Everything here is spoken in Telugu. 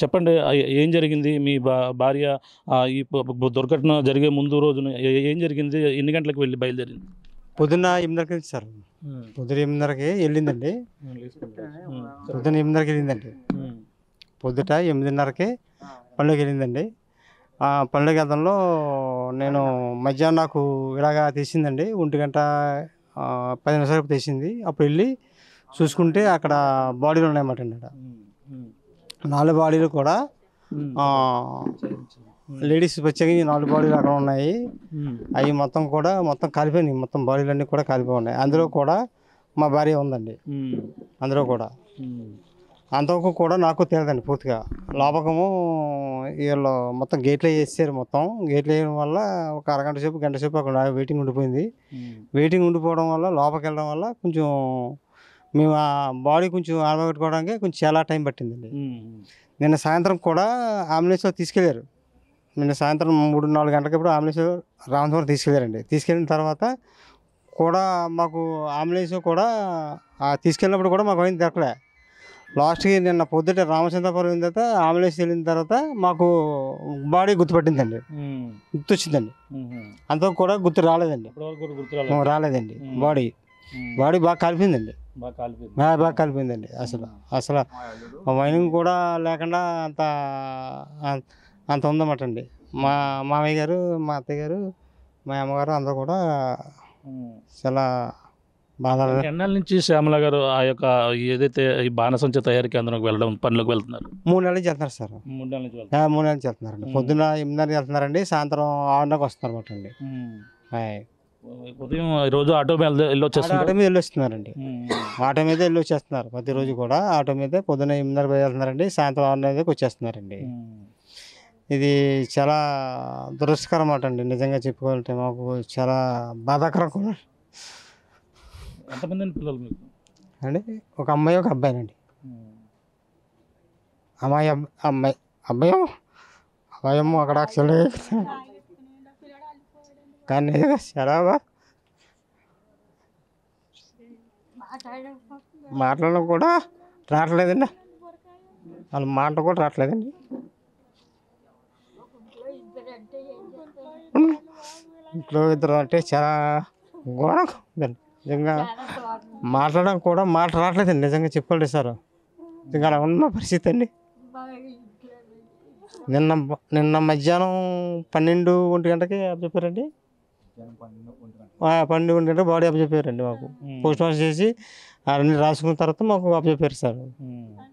చెప్పండి. ఏం జరిగింది? మీ భార్య ఈ దుర్ఘటన జరిగే ముందు రోజున ఏం జరిగింది? ఎన్ని గంటలకు బయలుదేరింది? పొద్దున్న 8:30కి సార్. హ్మ్. పొద్దున 8:30కి వెళ్ళిందండి. పొద్దున్న 8:30కి వెళ్ళిందండి. పొద్దుట 8:30కి పనిలోకి వెళ్ళిందండి. పనిలోకి వెళ్తంలో నేను మధ్యాహ్నం నాకు ఇలాగా తీసిందండి. 1:00 10 నిమిషాలకు తీసింది. అప్పుడు వెళ్ళి చూసుకుంటే అక్కడ బాడీలు ఉన్నాయన్నమాట అండి. అక్కడ 4 బాడీలు కూడా లేడీస్ ప్రత్యేకంగా 4 బాడీలు అక్కడ ఉన్నాయి. అవి మొత్తం కాలిపోయినాయి. మొత్తం బాడీలన్నీ కూడా కాలిపోయి ఉన్నాయి. అందులో కూడా మా భార్య ఉందండి. అందులో కూడా అంతవరకు కూడా నాకు తెలియదండి పూర్తిగా. లోపకము వీళ్ళు మొత్తం గేట్లు వేసారు. మొత్తం గేట్లు వేయడం వల్ల ఒక అరగంట సేపు గంట సేపు అక్కడ వెయిటింగ్ ఉండిపోయింది. వెయిటింగ్ ఉండిపోవడం వల్ల లోపలికి వెళ్ళడం వల్ల కొంచెం మేము ఆ బాడీ కొంచెం ఆరబెట్టుకోవడానికి కొంచెం చాలా టైం పట్టిందండి. నిన్న సాయంత్రం కూడా అంబులెన్స్లో తీసుకెళ్ళారు. నిన్న సాయంత్రం 3-4 గంటలకప్పుడు అంబులెన్స్లో రామచంద్రం తీసుకెళ్ళారండి. తీసుకెళ్ళిన తర్వాత కూడా మాకు అంబులెన్స్ కూడా తీసుకెళ్ళినప్పుడు కూడా మాకు ఏం దొరకలే. లాస్ట్కి నిన్న పొద్దుట రామచంద్రపురం వెళ్ళిన తర్వాత అంబులెన్స్ వెళ్ళిన తర్వాత మాకు బాడీ గుర్తుపట్టిందండి. గుర్తొచ్చిందండి. అంతవరకు కూడా గుర్తు రాలేదండి. రాలేదండి. బాడీ బాగా కాలిపోయిందండి. బాగా కాలిపోయిందండి. అసలు వైనింగ్ కూడా లేకుండా అంత ఉందన్నమాట అండి. మా మామయ్య గారు, మా అత్తయ్య గారు, మా అమ్మగారు అందరూ కూడా చాలా బాధ. ఎన్నాళ్ళ నుంచి శ్యామల గారు ఆ యొక్క ఏదైతే ఈ బాణసంచ తయారీ కేంద్రంకి పనిలోకి వెళ్తున్నారు? 3 నెలల నుంచి వెళ్తున్నారు సార్. 3 నెలల నుంచి 3 నెలల నుంచి వెళ్తున్నారండి. పొద్దున్న 8:30కి వెళ్తున్నారండి. సాయంత్రం 6:00కి వస్తున్నారు అనమాట అండి. ఉదయం రోజు ఆటో మీద వెళ్ళొచ్చేస్తున్నారు. ఆటో మీద వెళ్ళొస్తున్నారండి. ఆటో మీద వెళ్ళొచ్చేస్తున్నారు. ప్రతిరోజు కూడా ఆటో మీదే పొద్దున్న 8:30 వెళ్తున్నారండి. సాయంత్రం 6:30కి వచ్చేస్తున్నారండి. ఇది చాలా దురదృష్టకరం మాట అండి. నిజంగా చెప్పుకోవాలంటే మాకు చాలా బాధాకరం కూడా. ఎంతమంది పిల్లలు మీకు అండి? ఒక అమ్మాయి, ఒక అబ్బాయినండి. అబ్బాయేమో అక్కడ కానీ చాలా మాట్లాడడం కూడా రావట్లేదండి. వాళ్ళ మాట కూడా రావట్లేదండి. ఇంట్లో ఇద్దరు అంటే చాలా ఘోరంగా ఉందండి. నిజంగా మాట్లాడడం కూడా మాట రావట్లేదండి. నిజంగా చెప్పండి సార్. నిజంగా అలా ఉన్న పరిస్థితి అండి. నిన్న మధ్యాహ్నం 12-1 గంటకి అప్పచెప్పారండి. 12-1 గంటకి బాడీ అప్పచెప్పారండి. మాకు పోస్ట్ మార్టం చేసి అవన్నీ రాసుకున్న తర్వాత మాకు అప్పచెప్పారు సార్.